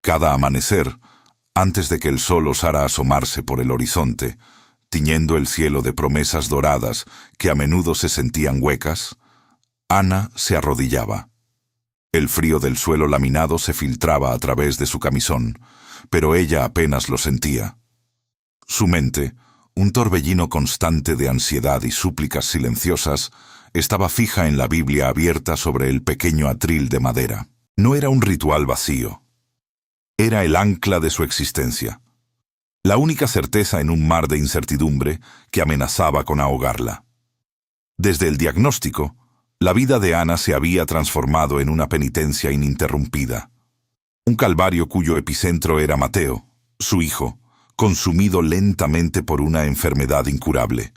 Cada amanecer, antes de que el sol osara asomarse por el horizonte, tiñendo el cielo de promesas doradas que a menudo se sentían huecas, Ana se arrodillaba. El frío del suelo laminado se filtraba a través de su camisón, pero ella apenas lo sentía. Su mente, un torbellino constante de ansiedad y súplicas silenciosas, estaba fija en la Biblia abierta sobre el pequeño atril de madera. No era un ritual vacío. Era el ancla de su existencia. La única certeza en un mar de incertidumbre que amenazaba con ahogarla. Desde el diagnóstico, la vida de Ana se había transformado en una penitencia ininterrumpida. Un calvario cuyo epicentro era Mateo, su hijo, consumido lentamente por una enfermedad incurable.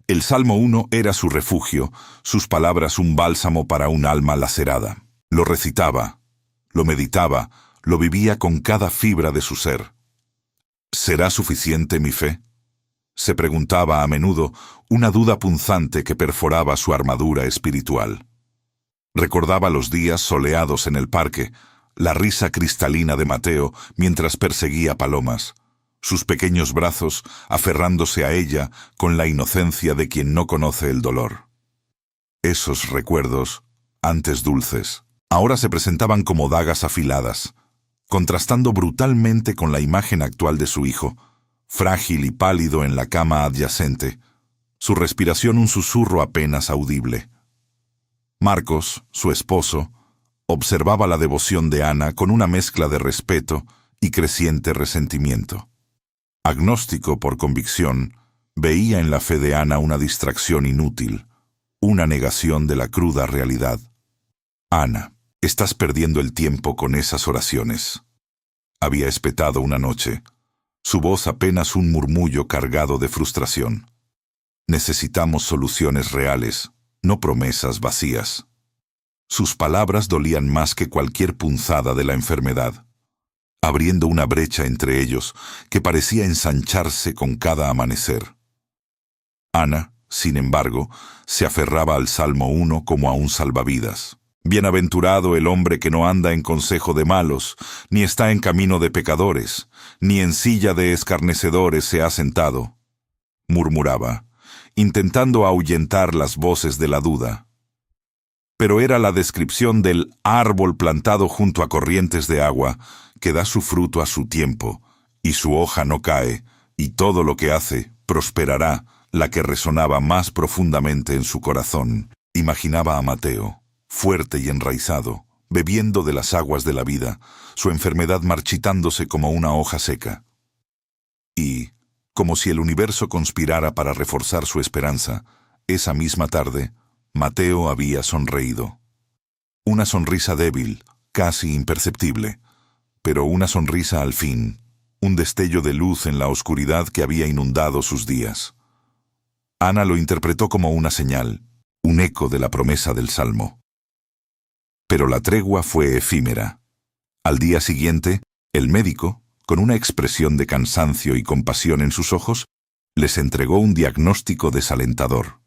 El Salmo 1 era su refugio, sus palabras un bálsamo para un alma lacerada. Lo recitaba, lo meditaba, lo vivía con cada fibra de su ser. ¿Será suficiente mi fe? Se preguntaba a menudo, una duda punzante que perforaba su armadura espiritual. Recordaba los días soleados en el parque, la risa cristalina de Mateo mientras perseguía palomas, sus pequeños brazos aferrándose a ella con la inocencia de quien no conoce el dolor. Esos recuerdos, antes dulces, ahora se presentaban como dagas afiladas, contrastando brutalmente con la imagen actual de su hijo, frágil y pálido en la cama adyacente, su respiración un susurro apenas audible. Marcos, su esposo, observaba la devoción de Ana con una mezcla de respeto y creciente resentimiento. Agnóstico por convicción, veía en la fe de Ana una distracción inútil, una negación de la cruda realidad. Ana, estás perdiendo el tiempo con esas oraciones. Había espetado una noche, su voz apenas un murmullo cargado de frustración. Necesitamos soluciones reales, no promesas vacías. Sus palabras dolían más que cualquier punzada de la enfermedad, abriendo una brecha entre ellos que parecía ensancharse con cada amanecer. Ana, sin embargo, se aferraba al Salmo 1 como a un salvavidas. Bienaventurado el hombre que no anda en consejo de malos, ni está en camino de pecadores, ni en silla de escarnecedores se ha sentado, murmuraba, intentando ahuyentar las voces de la duda. Pero era la descripción del árbol plantado junto a corrientes de agua, que da su fruto a su tiempo, y su hoja no cae, y todo lo que hace prosperará, la que resonaba más profundamente en su corazón. Imaginaba a Mateo, fuerte y enraizado, bebiendo de las aguas de la vida, su enfermedad marchitándose como una hoja seca. Y, como si el universo conspirara para reforzar su esperanza, esa misma tarde, Mateo había sonreído. Una sonrisa débil, casi imperceptible, pero una sonrisa al fin, un destello de luz en la oscuridad que había inundado sus días. Ana lo interpretó como una señal, un eco de la promesa del Salmo. Pero la tregua fue efímera. Al día siguiente, el médico, con una expresión de cansancio y compasión en sus ojos, les entregó un diagnóstico desalentador.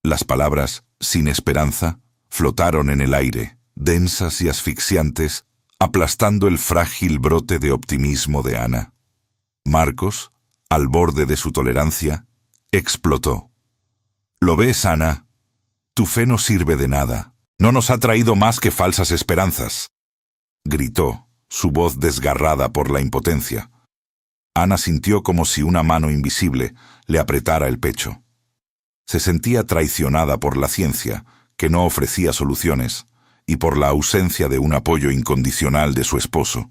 Las palabras «sin esperanza» flotaron en el aire, densas y asfixiantes, aplastando el frágil brote de optimismo de Ana. Marcos, al borde de su tolerancia, explotó. «¿Lo ves, Ana? Tu fe no sirve de nada. No nos ha traído más que falsas esperanzas», gritó, su voz desgarrada por la impotencia. Ana sintió como si una mano invisible le apretara el pecho. Se sentía traicionada por la ciencia, que no ofrecía soluciones, y por la ausencia de un apoyo incondicional de su esposo.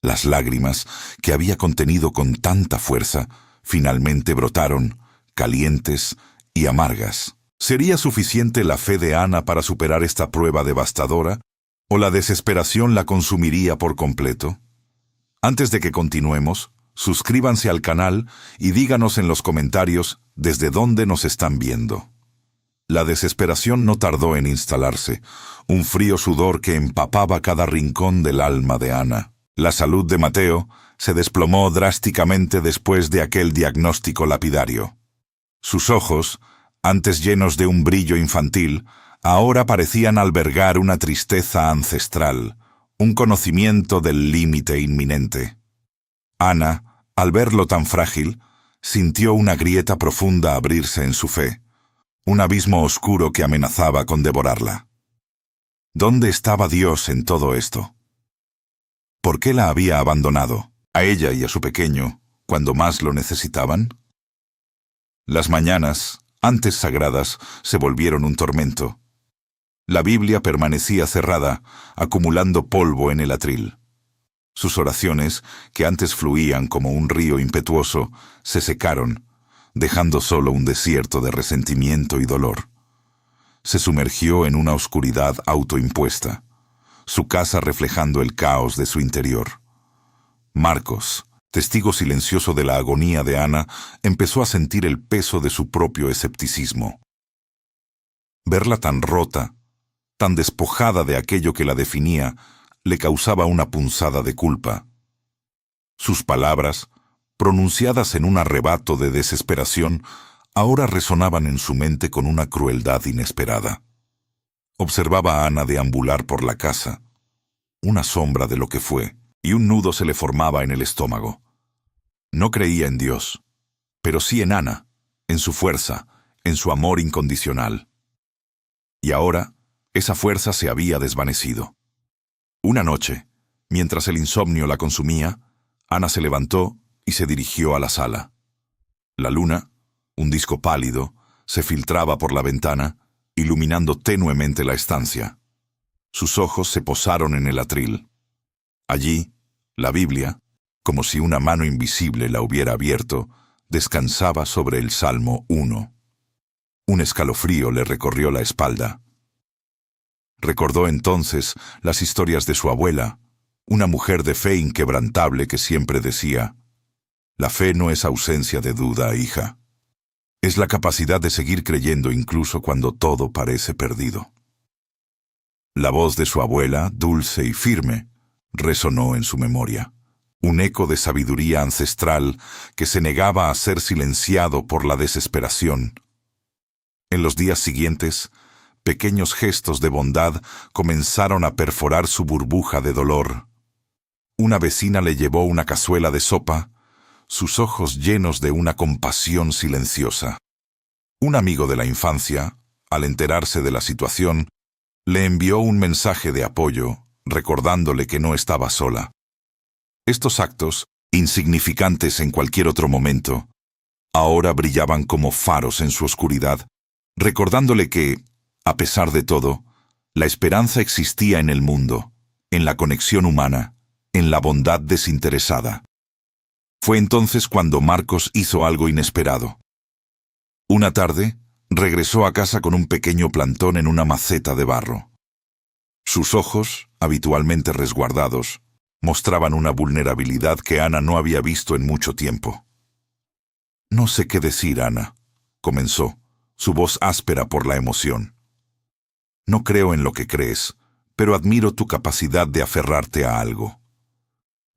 Las lágrimas, que había contenido con tanta fuerza, finalmente brotaron, calientes y amargas. ¿Sería suficiente la fe de Ana para superar esta prueba devastadora, o la desesperación la consumiría por completo? Antes de que continuemos, suscríbanse al canal y díganos en los comentarios desde dónde nos están viendo. La desesperación no tardó en instalarse, un frío sudor que empapaba cada rincón del alma de Ana. La salud de Mateo se desplomó drásticamente después de aquel diagnóstico lapidario. Sus ojos, antes llenos de un brillo infantil, ahora parecían albergar una tristeza ancestral, un conocimiento del límite inminente. Ana, al verlo tan frágil, sintió una grieta profunda abrirse en su fe, un abismo oscuro que amenazaba con devorarla. ¿Dónde estaba Dios en todo esto? ¿Por qué la había abandonado, a ella y a su pequeño, cuando más lo necesitaban? Las mañanas, antes sagradas, se volvieron un tormento. La Biblia permanecía cerrada, acumulando polvo en el atril. Sus oraciones, que antes fluían como un río impetuoso, se secaron, dejando solo un desierto de resentimiento y dolor. Se sumergió en una oscuridad autoimpuesta, su casa reflejando el caos de su interior. Marcos, testigo silencioso de la agonía de Ana, empezó a sentir el peso de su propio escepticismo. Verla tan rota, tan despojada de aquello que la definía, le causaba una punzada de culpa. Sus palabras, pronunciadas en un arrebato de desesperación, ahora resonaban en su mente con una crueldad inesperada. Observaba a Ana deambular por la casa, una sombra de lo que fue, y un nudo se le formaba en el estómago. No creía en Dios, pero sí en Ana, en su fuerza, en su amor incondicional. Y ahora, esa fuerza se había desvanecido. Una noche, mientras el insomnio la consumía, Ana se levantó y se dirigió a la sala. La luna, un disco pálido, se filtraba por la ventana, iluminando tenuemente la estancia. Sus ojos se posaron en el atril. Allí, la Biblia, como si una mano invisible la hubiera abierto, descansaba sobre el Salmo 1. Un escalofrío le recorrió la espalda. Recordó entonces las historias de su abuela, una mujer de fe inquebrantable que siempre decía: «La fe no es ausencia de duda, hija. Es la capacidad de seguir creyendo incluso cuando todo parece perdido». La voz de su abuela, dulce y firme, resonó en su memoria. Un eco de sabiduría ancestral que se negaba a ser silenciado por la desesperación. En los días siguientes, pequeños gestos de bondad comenzaron a perforar su burbuja de dolor. Una vecina le llevó una cazuela de sopa, sus ojos llenos de una compasión silenciosa. Un amigo de la infancia, al enterarse de la situación, le envió un mensaje de apoyo, recordándole que no estaba sola. Estos actos, insignificantes en cualquier otro momento, ahora brillaban como faros en su oscuridad, recordándole que, a pesar de todo, la esperanza existía en el mundo, en la conexión humana, en la bondad desinteresada. Fue entonces cuando Marcos hizo algo inesperado. Una tarde, regresó a casa con un pequeño plantón en una maceta de barro. Sus ojos, habitualmente resguardados, mostraban una vulnerabilidad que Ana no había visto en mucho tiempo. «No sé qué decir, Ana», comenzó, su voz áspera por la emoción. «No creo en lo que crees, pero admiro tu capacidad de aferrarte a algo.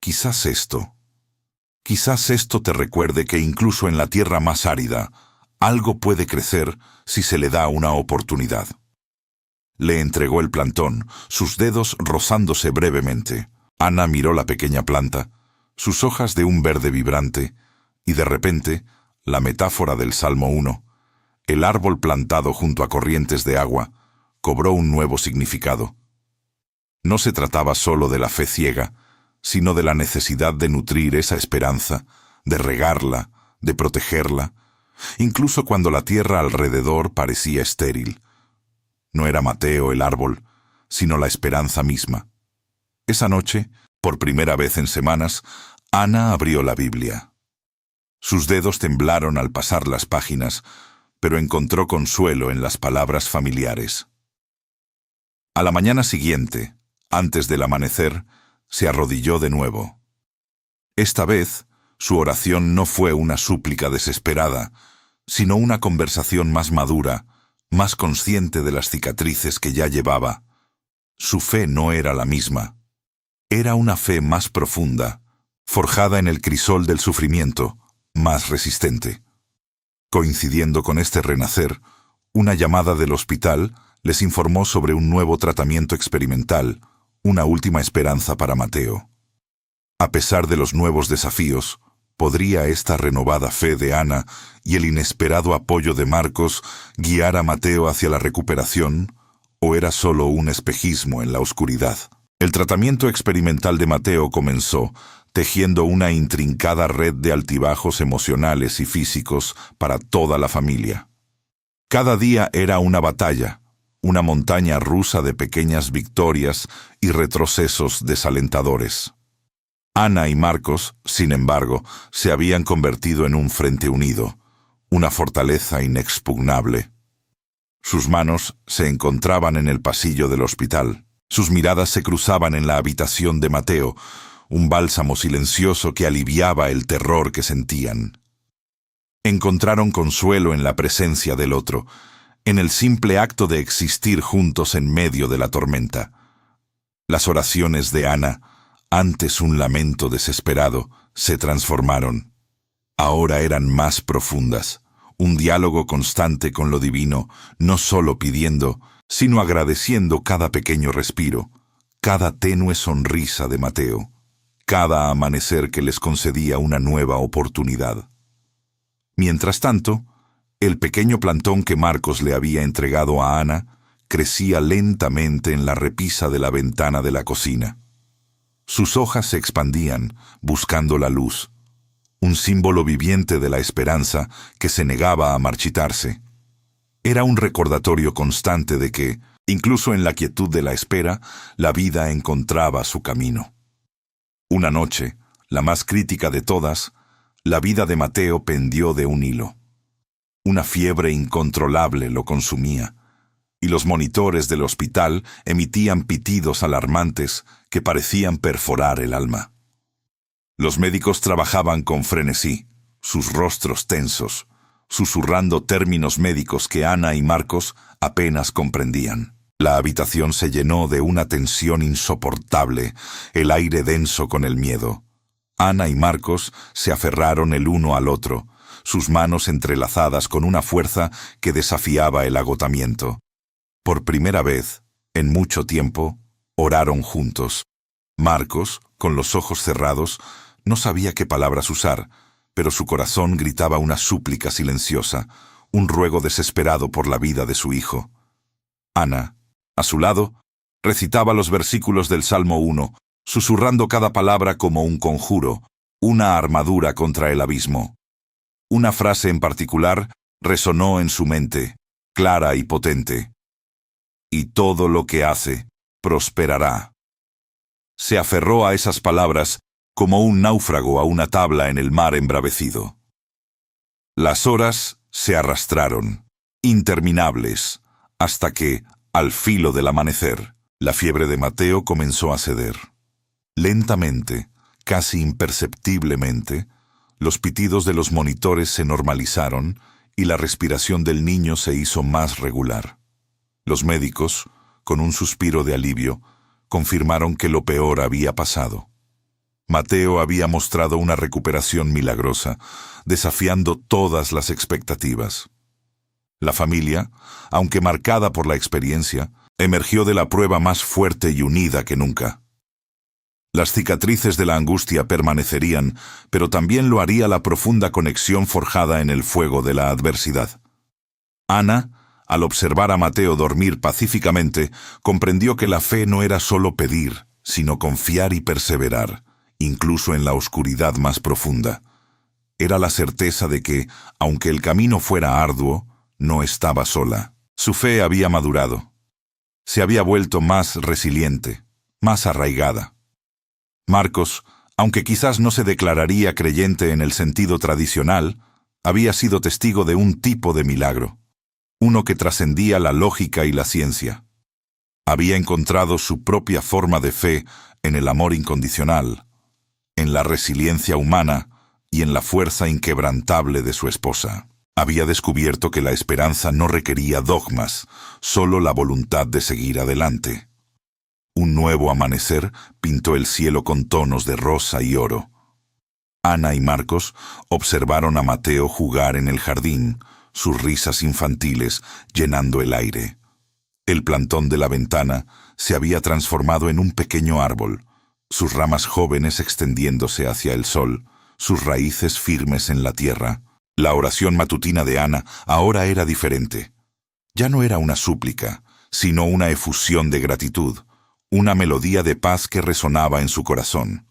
Quizás esto te recuerde que incluso en la tierra más árida, algo puede crecer si se le da una oportunidad». Le entregó el plantón, sus dedos rozándose brevemente. Ana miró la pequeña planta, sus hojas de un verde vibrante, y de repente, la metáfora del Salmo 1, el árbol plantado junto a corrientes de agua, cobró un nuevo significado. No se trataba solo de la fe ciega, sino de la necesidad de nutrir esa esperanza, de regarla, de protegerla, incluso cuando la tierra alrededor parecía estéril. No era Mateo el árbol, sino la esperanza misma. Esa noche, por primera vez en semanas, Ana abrió la Biblia. Sus dedos temblaron al pasar las páginas, pero encontró consuelo en las palabras familiares. A la mañana siguiente, antes del amanecer, se arrodilló de nuevo. Esta vez, su oración no fue una súplica desesperada, sino una conversación más madura, más consciente de las cicatrices que ya llevaba. Su fe no era la misma. Era una fe más profunda, forjada en el crisol del sufrimiento, más resistente. Coincidiendo con este renacer, una llamada del hospital les informó sobre un nuevo tratamiento experimental, una última esperanza para Mateo. A pesar de los nuevos desafíos, ¿podría esta renovada fe de Ana y el inesperado apoyo de Marcos guiar a Mateo hacia la recuperación, o era solo un espejismo en la oscuridad? El tratamiento experimental de Mateo comenzó, tejiendo una intrincada red de altibajos emocionales y físicos para toda la familia. Cada día era una batalla, una montaña rusa de pequeñas victorias y retrocesos desalentadores. Ana y Marcos, sin embargo, se habían convertido en un frente unido, una fortaleza inexpugnable. Sus manos se encontraban en el pasillo del hospital. Sus miradas se cruzaban en la habitación de Mateo, un bálsamo silencioso que aliviaba el terror que sentían. Encontraron consuelo en la presencia del otro, en el simple acto de existir juntos en medio de la tormenta. Las oraciones de Ana, antes un lamento desesperado, se transformaron. Ahora eran más profundas, un diálogo constante con lo divino, no solo pidiendo, sino agradeciendo cada pequeño respiro, cada tenue sonrisa de Mateo, cada amanecer que les concedía una nueva oportunidad. Mientras tanto, el pequeño plantón que Marcos le había entregado a Ana crecía lentamente en la repisa de la ventana de la cocina. Sus hojas se expandían, buscando la luz, un símbolo viviente de la esperanza que se negaba a marchitarse. Era un recordatorio constante de que, incluso en la quietud de la espera, la vida encontraba su camino. Una noche, la más crítica de todas, la vida de Mateo pendió de un hilo. Una fiebre incontrolable lo consumía, y los monitores del hospital emitían pitidos alarmantes que parecían perforar el alma. Los médicos trabajaban con frenesí, sus rostros tensos, susurrando términos médicos que Ana y Marcos apenas comprendían. La habitación se llenó de una tensión insoportable, el aire denso con el miedo. Ana y Marcos se aferraron el uno al otro, sus manos entrelazadas con una fuerza que desafiaba el agotamiento. Por primera vez, en mucho tiempo, oraron juntos. Marcos, con los ojos cerrados, no sabía qué palabras usar, pero su corazón gritaba una súplica silenciosa, un ruego desesperado por la vida de su hijo. Ana, a su lado, recitaba los versículos del Salmo 1, susurrando cada palabra como un conjuro, una armadura contra el abismo. Una frase en particular resonó en su mente, clara y potente. Y todo lo que hace, prosperará. Se aferró a esas palabras como un náufrago a una tabla en el mar embravecido. Las horas se arrastraron, interminables, hasta que, al filo del amanecer, la fiebre de Mateo comenzó a ceder. Lentamente, casi imperceptiblemente, los pitidos de los monitores se normalizaron y la respiración del niño se hizo más regular. Los médicos, con un suspiro de alivio, confirmaron que lo peor había pasado. Mateo había mostrado una recuperación milagrosa, desafiando todas las expectativas. La familia, aunque marcada por la experiencia, emergió de la prueba más fuerte y unida que nunca. Las cicatrices de la angustia permanecerían, pero también lo haría la profunda conexión forjada en el fuego de la adversidad. Ana, al observar a Mateo dormir pacíficamente, comprendió que la fe no era solo pedir, sino confiar y perseverar, incluso en la oscuridad más profunda. Era la certeza de que, aunque el camino fuera arduo, no estaba sola. Su fe había madurado. Se había vuelto más resiliente, más arraigada. Marcos, aunque quizás no se declararía creyente en el sentido tradicional, había sido testigo de un tipo de milagro, uno que trascendía la lógica y la ciencia. Había encontrado su propia forma de fe en el amor incondicional, en la resiliencia humana y en la fuerza inquebrantable de su esposa. Había descubierto que la esperanza no requería dogmas, solo la voluntad de seguir adelante. Un nuevo amanecer pintó el cielo con tonos de rosa y oro. Ana y Marcos observaron a Mateo jugar en el jardín, sus risas infantiles llenando el aire. El plantón de la ventana se había transformado en un pequeño árbol, sus ramas jóvenes extendiéndose hacia el sol, sus raíces firmes en la tierra. La oración matutina de Ana ahora era diferente. Ya no era una súplica, sino una efusión de gratitud, una melodía de paz que resonaba en su corazón.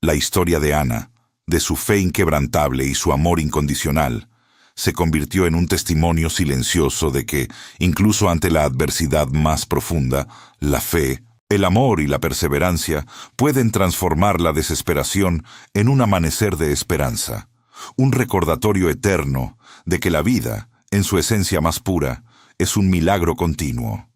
La historia de Ana, de su fe inquebrantable y su amor incondicional, se convirtió en un testimonio silencioso de que, incluso ante la adversidad más profunda, la fe, el amor y la perseverancia pueden transformar la desesperación en un amanecer de esperanza, un recordatorio eterno de que la vida, en su esencia más pura, es un milagro continuo.